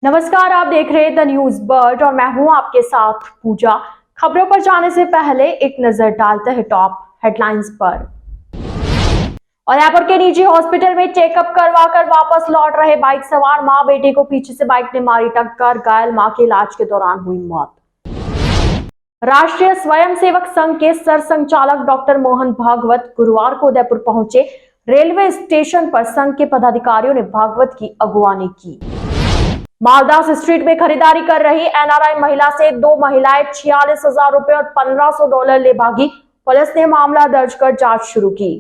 नमस्कार, आप देख रहे हैं द न्यूज बर्ड और मैं हूं आपके साथ पूजा। खबरों पर जाने से पहले एक नजर डालते हैं टॉप हेडलाइंस पर। उदयपुर के निजी हॉस्पिटल में चेकअप करवा कर वापस लौट रहे बाइक सवार मां बेटे को पीछे से बाइक ने मारी टक्कर, घायल मां के इलाज के दौरान हुई मौत। राष्ट्रीय स्वयंसेवक संघ के सरसंघचालक डॉक्टर मोहन भागवत गुरुवार को उदयपुर पहुंचे। रेलवे स्टेशन पर संघ के पदाधिकारियों ने भागवत की अगुवानी की। मालदास स्ट्रीट में खरीदारी कर रही एनआरआई महिला से दो महिलाएं 46,000 रुपए और $1,500 ले भागी। पुलिस ने मामला दर्ज कर जांच शुरू की।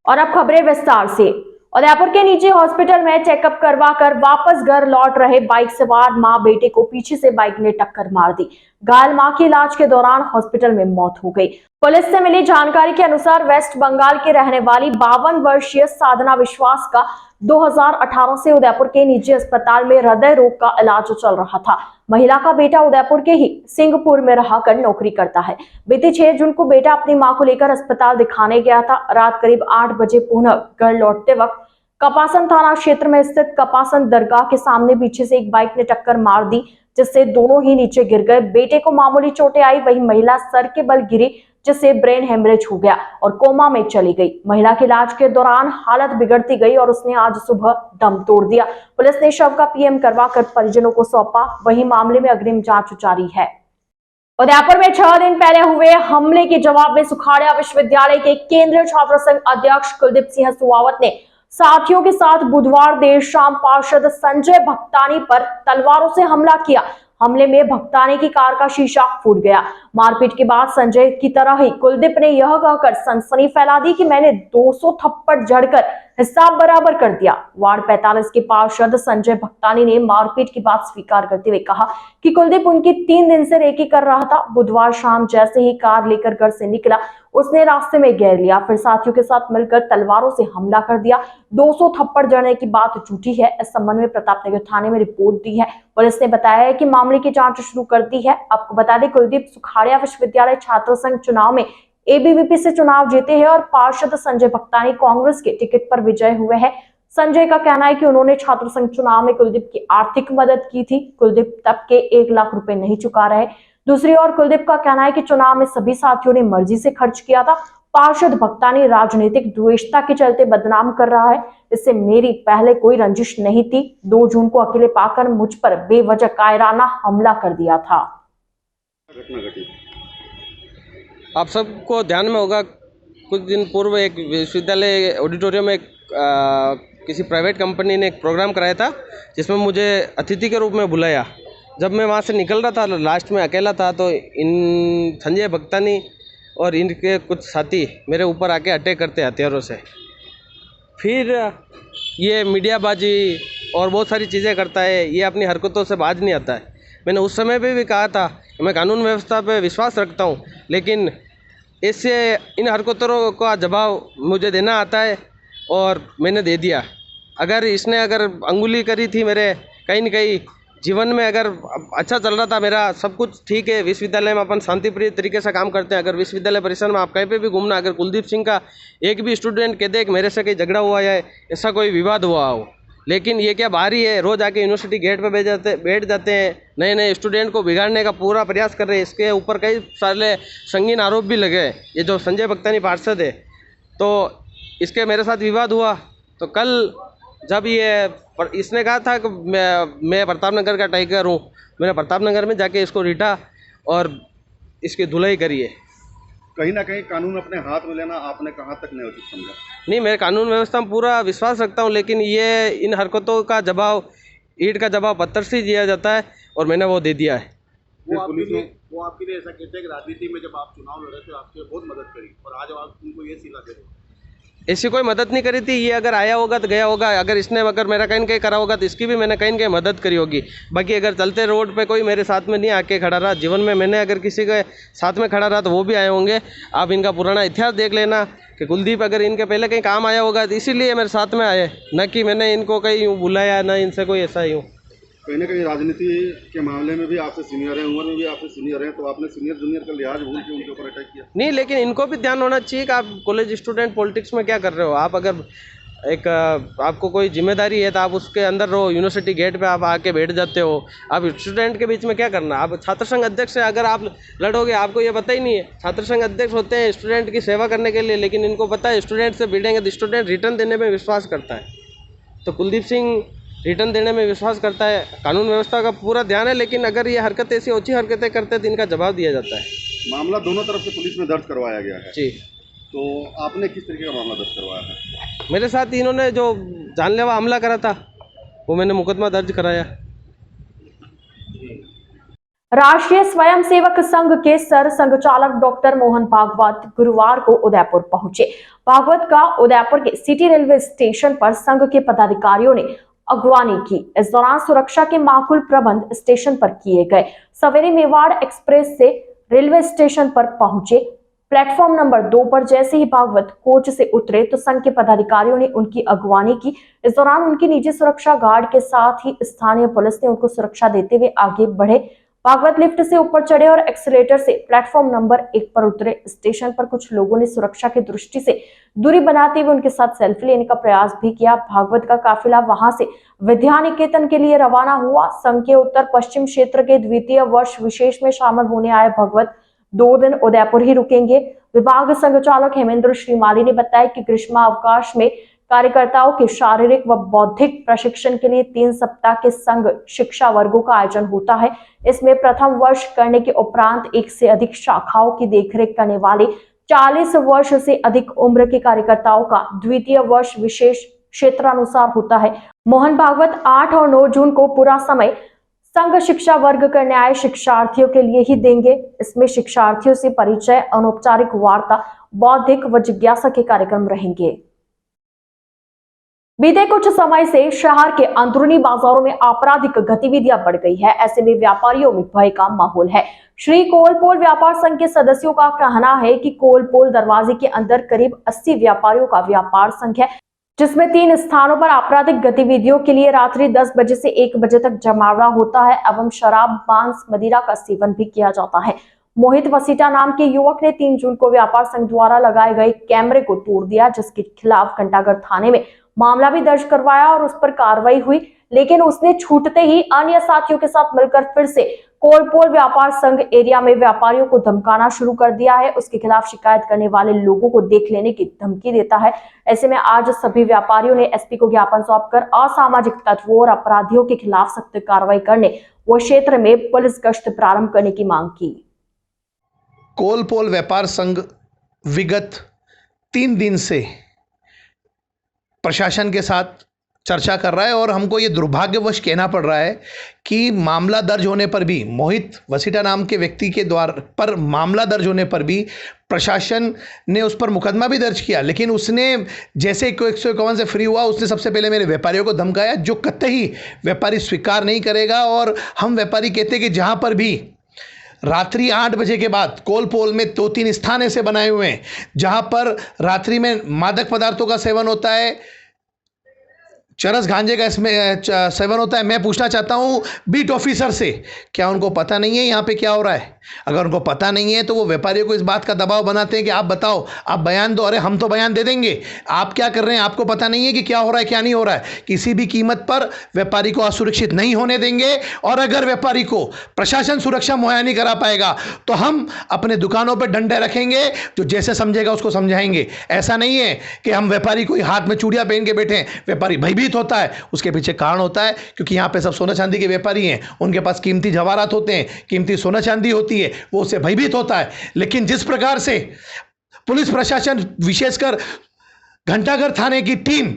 और अब खबरें विस्तार से। उदयपुर के निजी हॉस्पिटल में चेकअप करवा कर वापस घर लौट रहे बाइक सवार मां बेटे को पीछे से बाइक ने टक्कर मार दी। घायल मां की इलाज के दौरान हॉस्पिटल में मौत हो गई। पुलिस से मिली जानकारी के अनुसार वेस्ट बंगाल के रहने वाली 52 वर्षीय साधना विश्वास का 2018 से उदयपुर के निजी अस्पताल में हृदय रोग का इलाज चल रहा था। महिला का बेटा उदयपुर के ही सिंहपुर में रहकर नौकरी करता है। बीती 6 जून को बेटा अपनी मां को लेकर अस्पताल दिखाने गया था। रात करीब 8 बजे पुनः घर लौटते वक्त कपासन थाना क्षेत्र में स्थित कपासन दरगाह के सामने पीछे से एक बाइक ने टक्कर मार दी, जिससे दोनों ही नीचे गिर गए। बेटे को मामूली चोटें आई, वहीं महिला सर के बल गिरी, जिससे ब्रेन हेमरेज हो गया और कोमा में चली गई। महिला के इलाज के दौरान हालत बिगड़ती गई और उसने आज सुबह दम तोड़ दिया। पुलिस ने शव का पीएम करवाकर परिजनों को सौंपा। वहीं मामले में अग्रिम जांच जारी है। उदयपुर में 6 दिन पहले हुए हमले के जवाब में सुखाड़िया विश्वविद्यालय के केंद्रीय छात्र संघ अध्यक्ष कुलदीप सिंह सेहवावत ने साथियों के साथ बुधवार देर शाम पार्षद संजय भक्तानी पर तलवारों से हमला किया। हमले में भक्तानी की कार का शीशा फूट गया। मारपीट के बाद संजय की तरह ही कुलदीप ने यह कहकर सनसनी फैला दी कि मैंने 200 थप्पड़ जड़कर हिसाब बराबर कर दिया। वार्ड 45 के पार्षद संजय भक्तानी ने मारपीट की बात स्वीकार करते हुए कहा कि कुलदीप उनकी 3 दिन से रेकी कर रहा था। बुधवार शाम जैसे ही कार लेकर घर से निकला, उसने रास्ते में घेर लिया, फिर साथियों के साथ मिलकर तलवारों से हमला कर दिया। 200 थप्पड़ जड़ने की बात झूठी है। इस संबंध में प्रतापनगर थाने में रिपोर्ट दी है। पुलिस ने बताया है कि मामले की जांच शुरू कर दी है। आपको बता दें, कुलदीप सुखाड़िया विश्वविद्यालय छात्र संघ चुनाव में एबीवीपी से चुनाव जीते हैं और पार्षद संजय भक्तानी कांग्रेस के टिकट पर विजय हुए हैं। संजय का कहना है कि उन्होंने छात्र संघ चुनाव में कुलदीप की आर्थिक मदद की थी। कुलदीप तब के 1 लाख रुपए नहीं चुका रहे। दूसरी ओर कुलदीप का कहना है कि चुनाव में सभी साथियों ने मर्जी से खर्च किया था। पार्षद भक्तानी राजनीतिक द्वेषता के चलते बदनाम कर रहा है। इससे मेरी पहले कोई रंजिश नहीं थी। 2 जून को अकेले पाकर मुझ पर बेवजह कायराना हमला कर दिया था। आप सबको ध्यान में होगा, कुछ दिन पूर्व एक विश्वविद्यालय ऑडिटोरियम में किसी प्राइवेट कंपनी ने एक प्रोग्राम कराया था, जिसमें मुझे अतिथि के रूप में बुलाया। जब मैं वहाँ से निकल रहा था, लास्ट में अकेला था, तो इन संजय भक्तानी और इनके कुछ साथी मेरे ऊपर आके अटैक करते हथियारों से। फिर ये मीडियाबाजी और बहुत सारी चीज़ें करता है। ये अपनी हरकतों से बाज नहीं आता है। मैंने उस समय पे भी कहा था कि मैं कानून व्यवस्था पे विश्वास रखता हूँ, लेकिन इससे इन हरकतों का जवाब मुझे देना आता है और मैंने दे दिया। अगर इसने अंगुली करी थी मेरे कहीं न कहीं जीवन में, अगर अच्छा चल रहा था मेरा, सब कुछ ठीक है, विश्वविद्यालय में अपन शांतिप्रिय तरीके से काम करते हैं। अगर विश्वविद्यालय परिसर में आप कहीं पे भी घूमना, अगर कुलदीप सिंह का एक भी स्टूडेंट कहते कि मेरे से कहीं झगड़ा हुआ है, ऐसा कोई विवाद हुआ हो, लेकिन ये क्या बाहरी है, रोज़ आके यूनिवर्सिटी गेट पे बैठ जाते हैं, नए नए स्टूडेंट को बिगाड़ने का पूरा प्रयास कर रहे हैं। इसके ऊपर कई सारे संगीन आरोप भी लगे। ये जो संजय भक्तानी पार्षद है, तो इसके मेरे साथ विवाद हुआ। तो कल जब इसने कहा था कि मैं प्रतापनगर का टाइगर हूँ, मैंने प्रतापनगर में जाके इसको रीटा और इसकी धुलाई करी है। कहीं ना कहीं कानून अपने हाथ में लेना आपने कहाँ तक नहीं उचित समझा? नहीं, मैं कानून व्यवस्था में पूरा विश्वास रखता हूँ, लेकिन ये इन हरकतों का जवाब, ईंट का जवाब पत्थर से दिया जाता है और मैंने वो दे दिया है। वो आपके लिए ऐसा कहते हैं कि राजनीति में जब आप चुनाव लड़े थे, आपकी बहुत मदद करी, और आज आप उनको ये सिला दे रहे हो। ऐसी कोई मदद नहीं करी थी। ये अगर आया होगा तो गया होगा। अगर इसने मेरा कहीं न कहीं करा होगा तो इसकी भी मैंने कहीं न कहीं मदद करी होगी। बाकी अगर चलते रोड पे कोई मेरे साथ में नहीं आके खड़ा रहा, जीवन में मैंने अगर किसी के साथ में खड़ा रहा तो वो भी आए होंगे। आप इनका पुराना इतिहास देख लेना कि कुलदीप अगर इनके पहले कहीं काम आया होगा तो इसीलिए मेरे साथ में आए, न कि मैंने इनको कहीं यूँ बुलाया, न इनसे कोई ऐसा यूँ। कहीं ना कहीं राजनीति के मामले में भी आपसे सीनियर है, उम्र में भी आपसे सीनियर है, तो आपने सीनियर जूनियर का लिहाज भूल के उनके ऊपर अटैक किया? नहीं, लेकिन इनको भी ध्यान होना चाहिए कि आप कॉलेज स्टूडेंट पॉलिटिक्स में क्या कर रहे हो। आप अगर एक आपको कोई जिम्मेदारी है तो आप उसके अंदर रहो, यूनिवर्सिटी गेट पे आप आके बैठ जाते हो। आप स्टूडेंट के बीच में क्या करना, आप छात्र संघ अध्यक्ष से अगर आप लड़ोगे, आपको ये पता ही नहीं है। छात्र संघ अध्यक्ष होते हैं स्टूडेंट की सेवा करने के लिए, लेकिन इनको पता है स्टूडेंट से भिड़ेंगे तो स्टूडेंट रिटर्न देने में विश्वास करता है। तो कुलदीप सिंह रिटर्न देने में विश्वास करता है, कानून व्यवस्था का पूरा ध्यान है, लेकिन अगर ये हरकत ऐसी ओछी हरकतें करते हैं तो इनका जवाब दिया जाता है। मामला दोनों तरफ से पुलिस में दर्ज करवाया गया है जी। तो आपने किस तरीके का मामला दर्ज करवाया है? मेरे साथ इन्होंने जो जानलेवा हमला करा था वो मैंने मुकदमा दर्ज कराया। राष्ट्रीय स्वयंसेवक संघ के सर संघचालक डॉक्टर मोहन भागवत गुरुवार को उदयपुर पहुंचे। भागवत का उदयपुर के सिटी रेलवे स्टेशन पर संघ के पदाधिकारियों ने अगवानी की। इस दौरान सुरक्षा के माकूल प्रबंध स्टेशन पर किए गए। सवेरे मेवाड़ एक्सप्रेस से रेलवे स्टेशन पर पहुंचे। प्लेटफॉर्म नंबर 2 पर जैसे ही भागवत कोच से उतरे तो संघ के पदाधिकारियों ने उनकी अगवानी की। इस दौरान उनकी निजी सुरक्षा गार्ड के साथ ही स्थानीय पुलिस ने उनको सुरक्षा देते हुए आगे बढ़े। भागवत लिफ्ट से ऊपर चढ़े और एक्सीलेटर से प्लेटफॉर्म नंबर 1 पर उतरे। स्टेशन पर कुछ लोगों ने सुरक्षा की दृष्टि से दूरी बनाते हुए उनके साथ सेल्फी लेने का प्रयास भी किया। भागवत का काफिला वहां से विद्या निकेतन के लिए रवाना हुआ। संघ के उत्तर पश्चिम क्षेत्र के द्वितीय वर्ष विशेष में शामिल होने आए भागवत 2 दिन उदयपुर ही रुकेंगे। विभाग संघचालक हेमेंद्र श्रीमाली ने बताया कि ग्रीष्मावकाश में कार्यकर्ताओं के शारीरिक व बौद्धिक प्रशिक्षण के लिए 3 सप्ताह के संघ शिक्षा वर्गों का आयोजन होता है। इसमें प्रथम वर्ष करने के उपरांत 1 से अधिक शाखाओं की देखरेख करने वाले 40 वर्ष से अधिक उम्र के कार्यकर्ताओं का द्वितीय वर्ष विशेष क्षेत्रानुसार होता है। मोहन भागवत 8 और 9 जून को पूरा समय संघ शिक्षा वर्ग करने आए शिक्षार्थियों के लिए ही देंगे। इसमें शिक्षार्थियों से परिचय, अनौपचारिक वार्ता, बौद्धिक व जिज्ञासा के कार्यक्रम रहेंगे। बीते कुछ समय से शहर के अंदरूनी बाजारों में आपराधिक गतिविधियां बढ़ गई है। ऐसे में व्यापारियों में भय का माहौल है। श्री कोलपोल व्यापार संघ के सदस्यों का कहना है कि कोलपोल दरवाजे के अंदर करीब 80 व्यापारियों का व्यापार संघ है, जिसमें 3 स्थानों पर आपराधिक गतिविधियों के लिए रात्रि 10 बजे से 1 बजे तक जमावड़ा होता है एवं शराब, मांस, मदिरा का सेवन भी किया जाता है। मोहित वसीटा नाम के युवक ने 3 जून को व्यापार संघ द्वारा लगाए गए कैमरे को तोड़ दिया, जिसके खिलाफ घंटाघर थाने में मामला भी दर्ज करवाया और उस पर कार्रवाई हुई। लेकिन उसने छूटते ही अन्य साथियों के साथ मिलकर फिर से कोलपोल व्यापार संघ एरिया में व्यापारियों को धमकाना शुरू कर दिया है। उसके खिलाफ शिकायत करने वाले लोगों को देख लेने की धमकी देता है। ऐसे में आज सभी व्यापारियों ने एसपी को ज्ञापन सौंपकर असामाजिक तत्वों और अपराधियों के खिलाफ सख्त कार्रवाई करने व क्षेत्र में पुलिस गश्त प्रारंभ करने की मांग की। कोलपोल व्यापार संघ विगत 3 दिन से प्रशासन के साथ चर्चा कर रहा है और हमको ये दुर्भाग्यवश कहना पड़ रहा है कि मामला दर्ज होने पर भी, मोहित वसीटा नाम के व्यक्ति के द्वारा पर मामला दर्ज होने पर भी प्रशासन ने उस पर मुकदमा भी दर्ज किया, लेकिन उसने जैसे 151 से फ्री हुआ उसने सबसे पहले मेरे व्यापारियों को धमकाया, जो कतई व्यापारी स्वीकार नहीं करेगा। और हम व्यापारी कहते हैं कि जहाँ पर भी रात्रि 8 बजे के बाद कोलपोल में 2-3 स्थान ऐसे बनाए हुए हैं जहाँ पर रात्रि में मादक पदार्थों का सेवन होता है, चरस गांजे का इसमें सेवन होता है। मैं पूछना चाहता हूँ बीट ऑफिसर से, क्या उनको पता नहीं है यहाँ पे क्या हो रहा है? अगर उनको पता नहीं है तो वो व्यापारियों को इस बात का दबाव बनाते हैं कि आप बताओ, आप बयान दो। अरे हम तो बयान दे देंगे, आप क्या कर रहे हैं? आपको पता नहीं है कि क्या हो रहा है क्या नहीं हो रहा है? किसी भी कीमत पर व्यापारी को असुरक्षित नहीं होने देंगे। और अगर व्यापारी को प्रशासन सुरक्षा मुहैया नहीं करा पाएगा तो हम अपने दुकानों पर डंडे रखेंगे, जो जैसे समझेगा उसको समझाएंगे। ऐसा नहीं है कि हम व्यापारी को हाथ में चूड़ियाँ पहन के बैठे हैं। व्यापारी भयभीत होता है, उसके पीछे कारण होता है, क्योंकि यहाँ पे सब सोना चांदी के व्यापारी हैं, उनके पास कीमती जवाहरात होते हैं, कीमती सोना चांदी होती है, वो उससे भयभीत होता है। लेकिन जिस प्रकार से पुलिस प्रशासन, विशेषकर घंटाघर थाने की टीम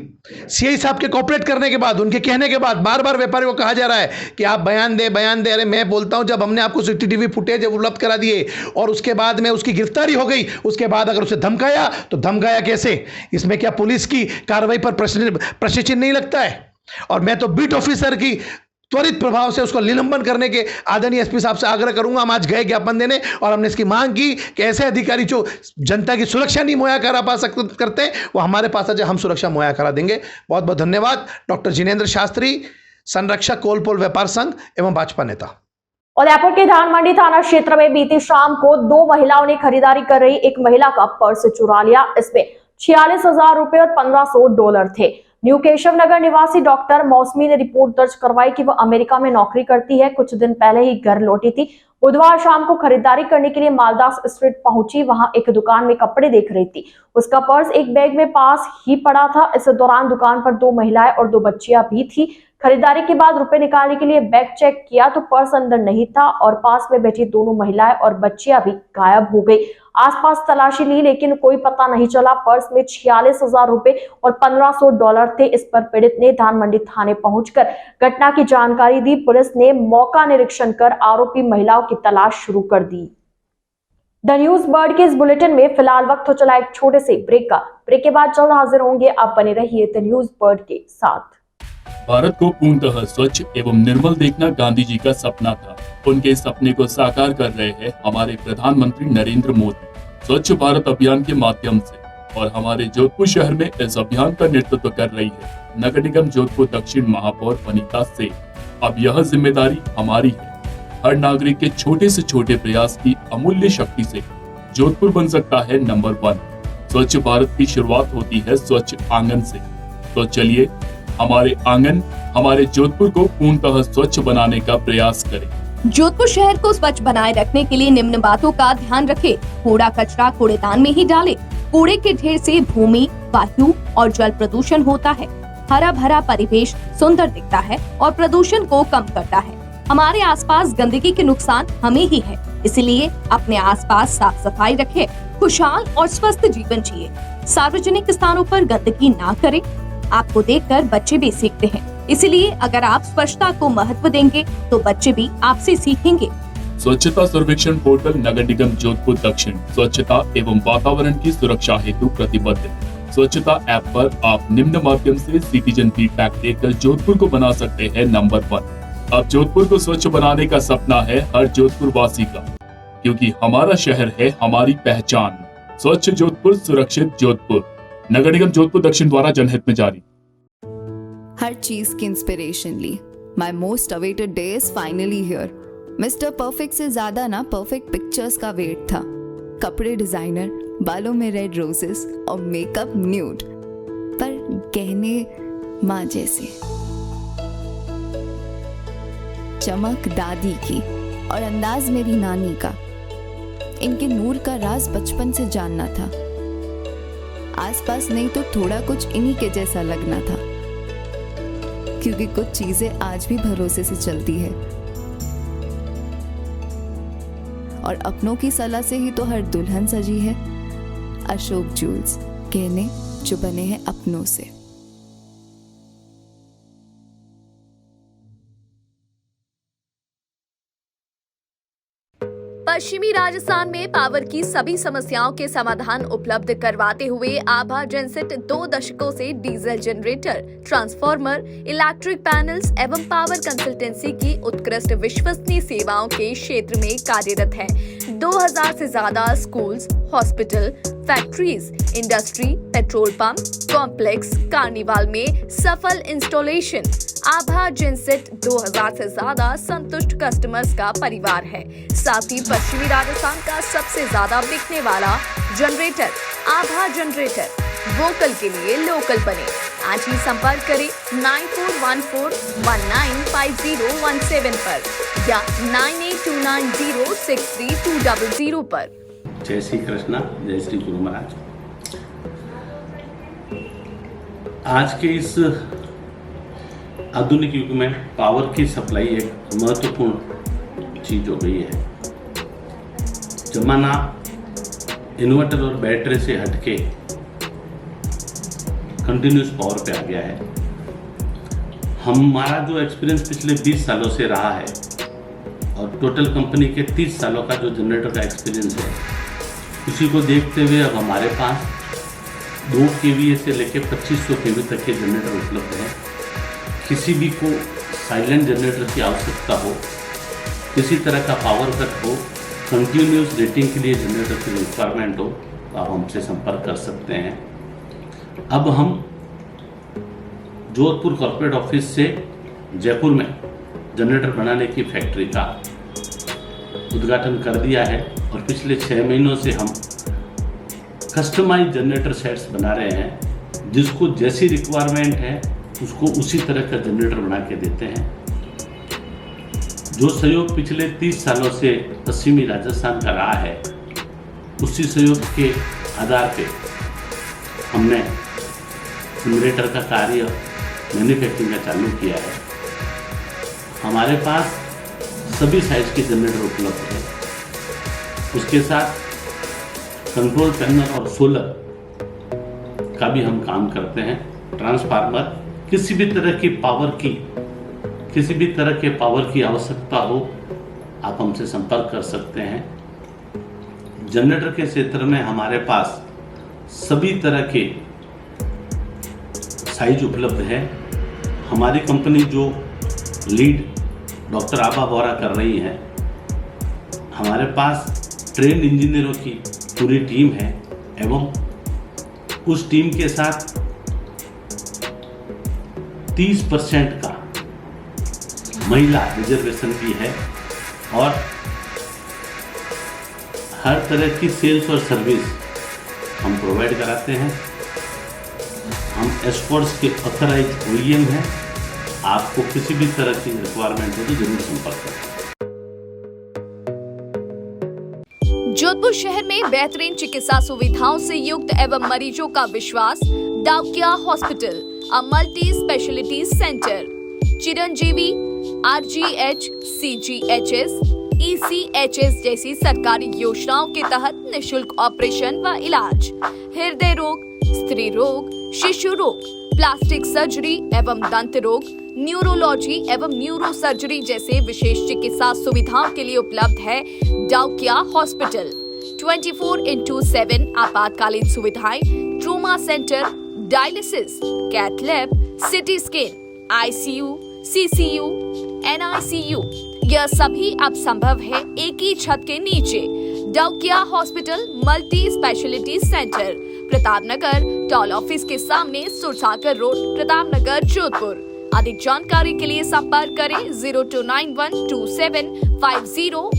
सीआई साहब के कोऑपरेट करने के बाद, उनके कहने के बाद बार बार व्यापारी को कहा जा रहा है कि आप बयान दे। अरे मैं बोलता हूं, जब हमने आपको सीसीटीवी फुटेज उपलब्ध करा दिए और उसके बाद में उसकी गिरफ्तारी हो गई, उसके बाद अगर उसे धमकाया तो धमकाया कैसे? इसमें क्या पुलिस की कार्रवाई पर प्रश्न चिन्ह नहीं लगता है? और मैं तो बीट ऑफिसर की त्वरित प्रभाव से उसको निलंबन करने के आदरणीय एसपी साहब से आग्रह करूंगा। हम आज गए ज्ञापन देने और हमने इसकी मांग की कि ऐसे अधिकारी जो जनता की सुरक्षा नहीं मुहैया करा पा सकते करते हैं, वो हमारे पास आ जाए, हम सुरक्षा मुहैया करा देंगे। बहुत बहुत धन्यवाद। डॉक्टर जिनेंद्र शास्त्री, संरक्षक कोलपोल व्यापार संघ एवं भाजपा नेता। उदयपुर के धान मंडी थाना क्षेत्र में बीती शाम को 2 महिलाओं ने खरीदारी कर रही एक महिला का पर्स चुरा लिया। इसमें 46,000 रुपए और $1,500 थे। न्यू केशव नगर निवासी डॉक्टर मौसमी ने रिपोर्ट दर्ज करवाई कि वह अमेरिका में नौकरी करती है। कुछ दिन पहले ही घर लौटी थी। बुधवार शाम को खरीदारी करने के लिए मालदास स्ट्रीट पहुंची। वहां एक दुकान में कपड़े देख रही थी। उसका पर्स एक बैग में पास ही पड़ा था। इस दौरान दुकान पर 2 महिलाएं और 2 बच्चियां भी थी। खरीदारी के बाद रुपए निकालने के लिए बैग चेक किया तो पर्स अंदर नहीं था और पास में बैठी दोनों महिलाएं और बच्चियां भी गायब हो गई। आसपास तलाशी ली लेकिन कोई पता नहीं चला। पर्स में 46,000 रुपए और $1,500 थे। इस पर पीड़ित ने धानमंडी थाने पहुंचकर घटना की जानकारी दी। पुलिस ने मौका निरीक्षण कर आरोपी महिलाओं की तलाश शुरू कर दी। द न्यूज बर्ड के इस बुलेटिन में फिलहाल वक्त हो चला एक छोटे से ब्रेक का। ब्रेक के बाद जल्द हाजिर होंगे। आप बने रहिए द न्यूज बर्ड के साथ। भारत को पूर्णतः स्वच्छ एवं निर्मल देखना गांधी जी का सपना था। उनके सपने को साकार कर रहे हैं हमारे प्रधानमंत्री नरेंद्र मोदी। स्वच्छ भारत अभियान के माध्यम से और हमारे जोधपुर शहर में इस अभियान का नेतृत्व कर रही है नगर निगम जोधपुर दक्षिण महापौर वनिता सेठ। अब यह जिम्मेदारी हमारी है। हर नागरिक के छोटे से छोटे प्रयास की अमूल्य शक्ति से जोधपुर बन सकता है नंबर 1। स्वच्छ भारत की शुरुआत होती है स्वच्छ आंगन से। तो चलिए हमारे आंगन हमारे जोधपुर को पूर्णतः स्वच्छ बनाने का प्रयास करें। जोधपुर शहर को स्वच्छ बनाए रखने के लिए निम्न बातों का ध्यान रखें। कूड़ा कचरा कूड़ेदान में ही डालें। कूड़े के ढेर से भूमि, वायु और जल प्रदूषण होता है। हरा भरा परिवेश सुंदर दिखता है और प्रदूषण को कम करता है। हमारे आसपास गंदगी के नुकसान हमें ही है, इसलिए अपने आसपास साफ सफाई रखें। खुशहाल और स्वस्थ जीवन जिए। सार्वजनिक स्थानों पर गंदगी ना करें। आपको देखकर बच्चे भी सीखते हैं, इसलिए अगर आप स्वच्छता को महत्व देंगे तो बच्चे भी आपसे सीखेंगे। स्वच्छता सर्वेक्षण पोर्टल नगर निगम जोधपुर दक्षिण स्वच्छता एवं वातावरण की सुरक्षा हेतु प्रतिबद्ध है। स्वच्छता ऐप पर आप निम्न माध्यम से सिटीजन फीडबैक देकर जोधपुर को बना सकते हैं नंबर 1। अब जोधपुर को स्वच्छ बनाने का सपना है हर जोधपुर वासी का, क्योंकि हमारा शहर है हमारी पहचान। स्वच्छ जोधपुर सुरक्षित जोधपुर। नगर निगम जोधपुर दक्षिण द्वारा जनहित में जारी। हर चीज की इंस्पिरेशन ली। My most awaited day is finally here. Mister perfect से ज्यादा ना परफेक्ट पिक्चर्स का वेट था। कपड़े डिजाइनर, बालों में रेड रोजेस और मेकअप न्यूड, पर गहने माँ जैसे। चमक दादी की और अंदाज मेरी नानी का। इनके नूर का राज बचपन से जानना था। आसपास नहीं तो थोड़ा कुछ इन्हीं के जैसा लगना था, क्योंकि कुछ चीजें आज भी भरोसे से चलती है और अपनों की सलाह से ही तो हर दुल्हन सजी है। अशोक ज्वेल्स, गहने जो बने हैं अपनों से। पश्चिमी राजस्थान में पावर की सभी समस्याओं के समाधान उपलब्ध करवाते हुए आभा जेनसेट 2 दशकों से diesel generator, transformer, electric panels एवं पावर कंसल्टेंसी की उत्कृष्ट विश्वसनीय सेवाओं के क्षेत्र में कार्यरत है। 2000 से ज्यादा schools, hospital, factories, industry, petrol pump, complex, carnival में सफल इंस्टॉलेशन। आभा जेनसेट 2000 से ज्यादा संतुष्ट कस्टमर्स का परिवार है। साथ ही पश्चिमी राजस्थान का सबसे ज्यादा बिकने वाला जनरेटर आभा जनरेटर। वोकल के लिए लोकल बने। आज ही संपर्क करें 9414195017 पर या 9829063200 पर। जय श्री कृष्णा, जय श्री गुरु महाराज। आज के इस आधुनिक युग में पावर की सप्लाई एक महत्वपूर्ण चीज हो गई है। जमाना इन्वर्टर और बैटरी से हटके कंटिन्यूस पावर पे आ गया है। हमारा जो एक्सपीरियंस पिछले 20 सालों से रहा है और टोटल कंपनी के 30 सालों का जो जनरेटर का एक्सपीरियंस है, उसी को देखते हुए अब हमारे पास 2 kVA से लेकर 2500 kV तक के जनरेटर उपलब्ध हैं। किसी भी को साइलेंट जनरेटर की आवश्यकता हो, किसी तरह का पावर कट हो, कंटिन्यूस रेटिंग के लिए जनरेटर की रिक्वायरमेंट हो, तो आप हमसे संपर्क कर सकते हैं। अब हम जोधपुर कॉर्पोरेट ऑफिस से जयपुर में जनरेटर बनाने की फैक्ट्री का उद्घाटन कर दिया है और पिछले 6 महीनों से हम कस्टमाइज जनरेटर सेट्स बना रहे हैं, जिसको जैसी रिक्वायरमेंट है उसको उसी तरह का जनरेटर बना के देते हैं। जो सहयोग पिछले 30 सालों से पश्चिमी राजस्थान का रहा है, उसी सहयोग के आधार पे हमने जनरेटर का कार्य मैन्युफैक्चरिंग का चालू किया है। हमारे पास सभी साइज के जनरेटर उपलब्ध है। उसके साथ कंट्रोल पैनल और सोलर का भी हम काम करते हैं। ट्रांसफार्मर, किसी भी तरह के पावर की आवश्यकता हो, आप हमसे संपर्क कर सकते हैं। जनरेटर के क्षेत्र में हमारे पास सभी तरह के साइज उपलब्ध है। हमारी कंपनी जो लीड डॉक्टर आभा बोरा कर रही है, हमारे पास ट्रेन इंजीनियरों की पूरी टीम है एवं उस टीम के साथ 30% का महिला रिजर्वेशन भी है और हर तरह की सेल्स और सर्विस हम प्रोवाइड कराते हैं। हम एस्कॉर्ट्स के ऑथराइज OEM हैं। आपको किसी भी तरह की रिक्वायरमेंट हो तो जरूर संपर्क करें। जोधपुर शहर में बेहतरीन चिकित्सा सुविधाओं से युक्त एवं मरीजों का विश्वास Daukiya hospital, a multi speciality centre. Chiranjeevi, RGH, CGHS, ECHS जैसी सरकारी योजनाओं के तहत निशुल्क ऑपरेशन व इलाज, हृदय रोग, स्त्री रोग, शिशु रोग, प्लास्टिक सर्जरी एवं दंत रोग, न्यूरोलॉजी एवं न्यूरो सर्जरी जैसे विशेष चिकित्सा सुविधाओं के लिए उपलब्ध है डाउकिया हॉस्पिटल। 24/7 आपातकालीन सुविधाएं, trauma centre, dialysis, cath lab, CT scan, ICU, CCU, NICU, यह सभी अब संभव है एक ही छत के नीचे। Daukiya hospital multi speciality centre, Pratapnagar toll office के सामने, सुरसागर रोड, प्रतापनगर, जोधपुर। अधिक जानकारी के लिए संपर्क करें 02912750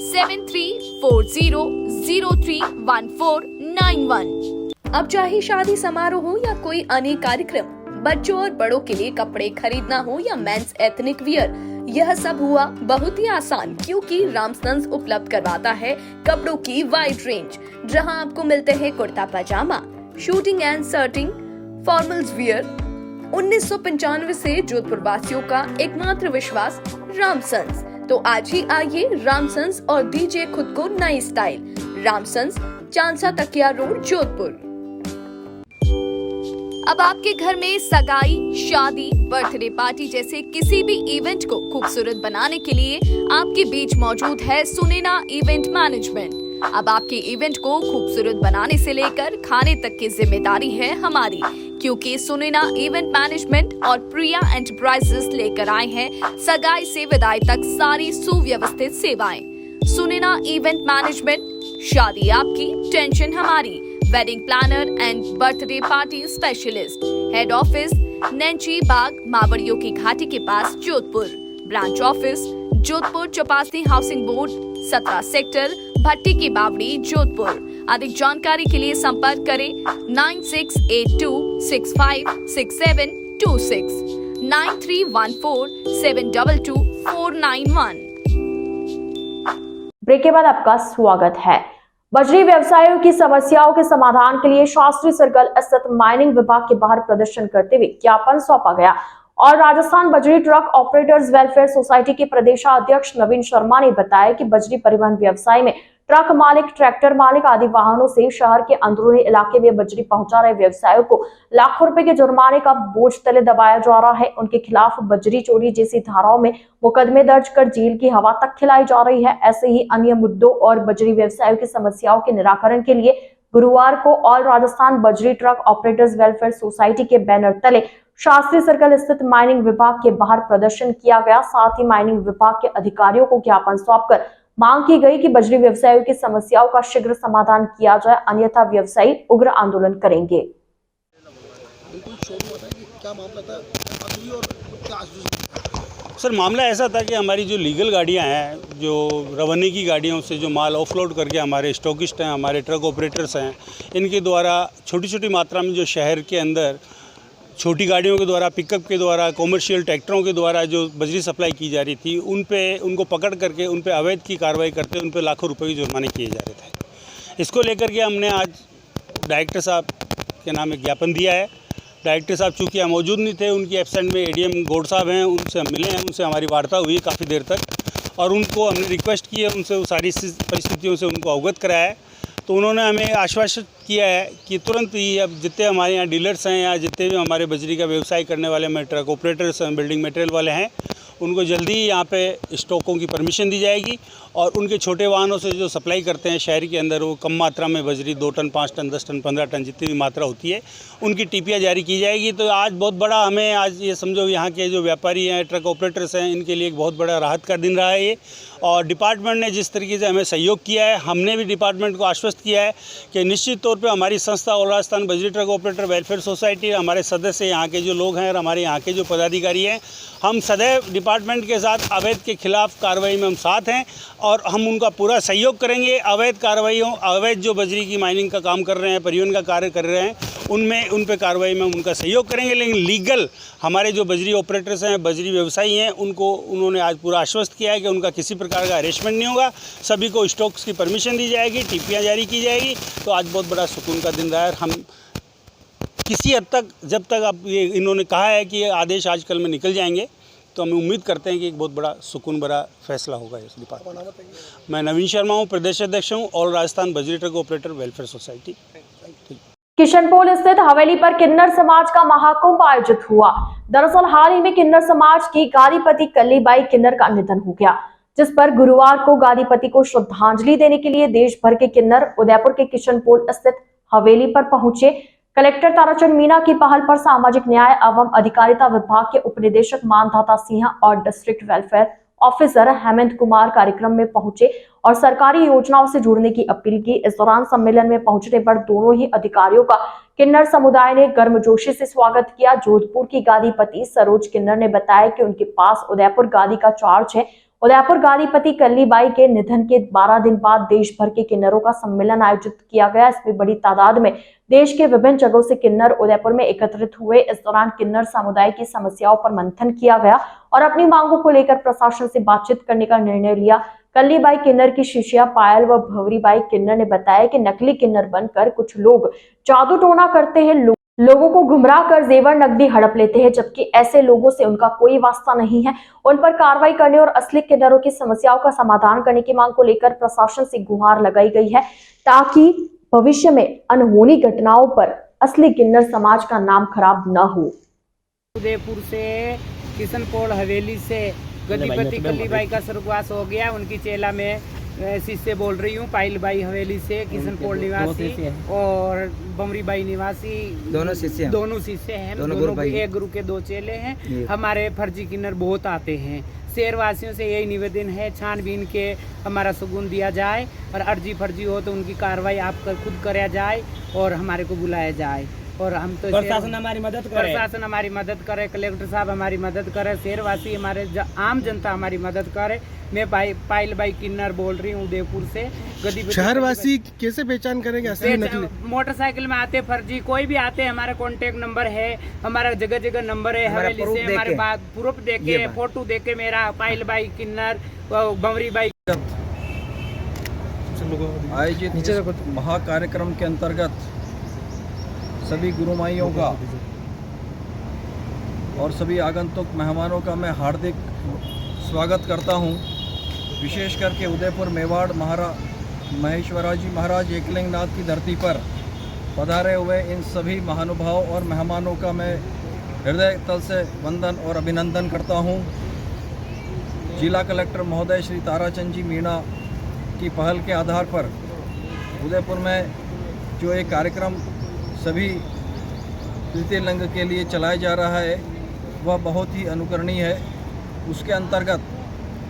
7340031491। अब चाहे शादी समारोह हो या कोई अन्य कार्यक्रम, बच्चों और बड़ों के लिए कपड़े खरीदना हो या मेंस एथनिक वियर, यह सब हुआ बहुत ही आसान, क्योंकि रामसंस उपलब्ध करवाता है कपड़ों की वाइड रेंज, जहां आपको मिलते हैं kurta pajama, suiting and shirting, formals wear. 1995 से जोधपुर वासियों का एकमात्र विश्वास रामसंस। तो आज ही आइए रामसंस और दीजिए खुद को नई स्टाइल। रामसंस, चांसा तकिया रोड, जोधपुर। अब आपके घर में सगाई, शादी, बर्थडे पार्टी जैसे किसी भी इवेंट को खूबसूरत बनाने के लिए आपके बीच मौजूद है सुनैना इवेंट मैनेजमेंट। अब आपके इवेंट को खूबसूरत बनाने से लेकर खाने तक की जिम्मेदारी है हमारी, क्योंकि सुनैना इवेंट मैनेजमेंट और प्रिया एंटरप्राइजेस लेकर आए हैं सगाई से विदाई तक सारी सुव्यवस्थित सेवाएं। सुनैना इवेंट मैनेजमेंट, शादी आपकी, टेंशन हमारी। Wedding planner and birthday party specialist. Head office Nainchi Bagh, मावड़ियों की घाटी के पास, Jodhpur. Branch office Jodhpur Chaupasni housing board, 17 sector, भट्टी की बावड़ी, जोधपुर। अधिक जानकारी के लिए संपर्क करें 9682656726 9314722491। ब्रेक के बाद आपका स्वागत है। बजरी व्यवसायियों की समस्याओं के समाधान के लिए शास्त्री सर्कल स्थित माइनिंग विभाग के बाहर प्रदर्शन करते हुए ज्ञापन सौंपा गया और राजस्थान बजरी ट्रक ऑपरेटर्स वेलफेयर सोसाइटी के प्रदेशाध्यक्ष नवीन शर्मा ने बताया कि बजरी परिवहन व्यवसाय में ट्रक मालिक, ट्रैक्टर मालिक आदि वाहनों से शहर के अंदरूनी इलाके में बजरी पहुंचा रहे व्यवसायियों को लाखों रुपए के जुर्माने का बोझ तले दबाया जा रहा है। उनके खिलाफ बजरी चोरी जैसी धाराओं में मुकदमे दर्ज कर जेल की हवा तक खिलाई जा रही है। ऐसे ही अन्य मुद्दों और बजरी व्यवसायियों की समस्याओं के निराकरण के लिए गुरुवार को ऑल राजस्थान बजरी ट्रक ऑपरेटर्स वेलफेयर सोसाइटी के बैनर तले शास्त्री सर्कल स्थित माइनिंग विभाग के बाहर प्रदर्शन किया गया। साथ ही माइनिंग विभाग के अधिकारियों को ज्ञापन सौंपकर मांग की गई कि बजरी व्यवसायियों की समस्याओं का शीघ्र समाधान किया जाए, अन्यथा व्यवसायी उग्र आंदोलन करेंगे। बिल्कुल शोर हुआ था कि क्या मामला था अभी और क्या सर मामला ऐसा था कि हमारी जो लीगल गाड़ियां हैं, जो रवानगी की गाड़ियों से जो माल ऑफलोड करके हमारे स्टॉकिस्ट हैं, हमारे ट्रक ऑपरेटर्स हैं, इनके द्वारा छोटी छोटी मात्रा में जो शहर के अंदर छोटी गाड़ियों के द्वारा, पिकअप के द्वारा, कॉमर्शियल ट्रैक्टरों के द्वारा जो बजरी सप्लाई की जा रही थी, उनको पकड़ करके उन पे अवैध की कार्रवाई करते उन पे लाखों रुपए के जुर्माने किए जा रहे थे। इसको लेकर के हमने आज डायरेक्टर साहब के नाम एक ज्ञापन दिया है। डायरेक्टर साहब चूँकि यहाँ मौजूद नहीं थे, उनकी एब्सेंट में एडीएम गौड़ साहब हैं, उनसे हम मिले हैं, उनसे हमारी वार्ता हुई काफ़ी देर तक और उनको हमने रिक्वेस्ट की है, उनसे सारी परिस्थितियों से उनको अवगत कराया है। तो उन्होंने हमें आश्वासित किया है कि तुरंत ही अब जितने हमारे यहाँ डीलर्स हैं या जितने भी हमारे बजरी का व्यवसाय करने वाले हमारे ट्रक ऑपरेटर्स हैं, बिल्डिंग मटेरियल वाले हैं, उनको जल्दी ही यहाँ पे स्टॉकों की परमिशन दी जाएगी और उनके छोटे वाहनों से जो सप्लाई करते हैं शहर के अंदर, वो कम मात्रा में बजरी 2 टन, 5 टन, 10 टन, 15 टन जितनी भी मात्रा होती है, उनकी टीपियाँ जारी की जाएगी। तो आज बहुत बड़ा हमें आज ये समझो यहाँ के जो व्यापारी हैं, ट्रक ऑपरेटर्स हैं, इनके लिए एक बहुत बड़ा राहत का दिन रहा है ये। और डिपार्टमेंट ने जिस तरीके से हमें सहयोग किया है, हमने भी डिपार्टमेंट को आश्वस्त किया है कि निश्चित तौर पे हमारी संस्था ऑल राजस्थान बजरी ट्रक ऑपरेटर वेलफेयर सोसाइटी, हमारे सदस्य यहाँ के जो लोग हैं और हमारे यहाँ के जो पदाधिकारी हैं, हम सदैव डिपार्टमेंट के साथ अवैध के खिलाफ कार्रवाई में हम साथ हैं और हम उनका पूरा सहयोग करेंगे। अवैध कार्रवाइयों, अवैध जो बजरी की माइनिंग का काम कर रहे हैं, परिवहन का कार्य कर रहे हैं, उन पे कार्रवाई में हम उनका सहयोग करेंगे। लेकिन लीगल हमारे जो बजरी ऑपरेटर्स हैं, बजरी व्यवसायी हैं, उन्होंने आज पूरा आश्वस्त किया है कि उनका किसी प्रकार का अरेस्टमेंट नहीं होगा, सभी को स्टॉक्स की परमिशन दी जाएगी, टीपियाँ जारी की जाएगी। तो आज बहुत बड़ा सुकून का दिन रहा है। हम किसी हद तक, जब तक अब ये इन्होंने कहा है कि ये आदेश आज कल में निकल जाएंगे, तो हम उम्मीद करते हैं कि एक बहुत बड़ा सुकून भरा फैसला होगा इस डिपार्टमेंट। मैं नवीन शर्मा हूँ, प्रदेश अध्यक्ष हूँ, ऑल राजस्थान बजरी truck operator welfare society. Kishanpole स्थित हवेली पर किन्नर समाज का महाकुंभ आयोजित हुआ। दरअसल हाल ही में किन्नर समाज की गादीपति कल्लीबाई किन्नर का निधन हो गया, जिस पर गुरुवार को गादीपति को श्रद्धांजलि देने के लिए देश भर के किन्नर उदयपुर के किशनपोल स्थित हवेली पर पहुंचे। कलेक्टर ताराचंद मीना की पहल पर सामाजिक न्याय एवं अधिकारिता विभाग के उपनिदेशक मानधाता सिंह और district welfare officer Hemant Kumar कार्यक्रम में पहुंचे और सरकारी योजनाओं से जुड़ने की अपील की। इस दौरान सम्मेलन में पहुंचने पर दोनों ही अधिकारियों का किन्नर समुदाय ने गर्मजोशी से स्वागत किया। जोधपुर की गादीपति सरोज किन्नर ने बताया कि उनके पास उदयपुर गादी का चार्ज है। उदयपुर गादीपति कल्लीबाई के निधन के 12 दिन बाद देश भर के किन्नरों का सम्मेलन आयोजित किया गया। इसमें बड़ी तादाद में देश के विभिन्न जगहों से किन्नर उदयपुर में एकत्रित हुए। इस दौरान किन्नर समुदाय की समस्याओं पर मंथन किया गया और अपनी मांगों को लेकर प्रशासन से बातचीत करने का निर्णय लिया। कल्लीबाई किन्नर की शिष्या पायल व भंवरीबाई किन्नर ने बताया कि नकली किन्नर बनकर कुछ लोग जादू टोना करते हैं, लोगों को गुमराह कर जेवर नकदी हड़प लेते हैं, जबकि ऐसे लोगों से उनका कोई वास्ता नहीं है। उन पर कार्रवाई करने और असली किन्नरों की समस्याओं का समाधान करने की मांग को लेकर प्रशासन से गुहार लगाई गई है, ताकि भविष्य में अनहोनी घटनाओं पर असली किन्नर समाज का नाम खराब न हो। उदयपुर से किशनपोल हवेली से गादीपति कल्लीबाई का स्वर्गवास हो गया। उनकी चेला में शिष्य बोल रही हूँ। पाइलबाई हवेली से किशनपोल निवासी और भंवरीबाई निवासी, दोनों शिष्य हैं। दोनों एक गुरु के 2 चेले हैं। हमारे फर्जी किन्नर बहुत आते हैं। शहरवासियों से यही निवेदन है, छानबीन के हमारा सुगुन दिया जाए और अर्जी फर्जी हो तो उनकी कार्रवाई आप खुद कराया जाए और हमारे को बुलाया जाए। और हम तो प्रशासन हमारी मदद करे, कलेक्टर साहब हमारी मदद करे, शहरवासी हमारे आम जनता हमारी मदद करे। मैं पाइलबाई किन्नर बोल रही हूँ उदयपुर से। शहरवासी कैसे पहचान करेंगे असली नकली? मोटरसाइकिल में आते फर्जी, कोई भी आते, हमारा कॉन्टेक्ट नंबर है, हमारा जगह जगह नंबर है हवेली से। हमारे बात प्रूफ देके, फोटो देके मेरा पाइलबाई किन्नर भंवरीबाई आयोजित महाकार्यक्रम के अंतर्गत सभी गुरुमाइयों का और सभी आगंतुक मेहमानों का मैं हार्दिक स्वागत करता हूं। विशेष करके उदयपुर मेवाड़ महेश्वराजी महाराज एकलिंगनाथ की धरती पर पधारे हुए इन सभी महानुभाव और मेहमानों का मैं हृदय तल से वंदन और अभिनंदन करता हूं। जिला कलेक्टर महोदय श्री ताराचंद जी मीणा की पहल के आधार पर उदयपुर में जो एक कार्यक्रम सभी तृतीय लिंग के लिए चलाया जा रहा है वह बहुत ही अनुकरणीय है। उसके अंतर्गत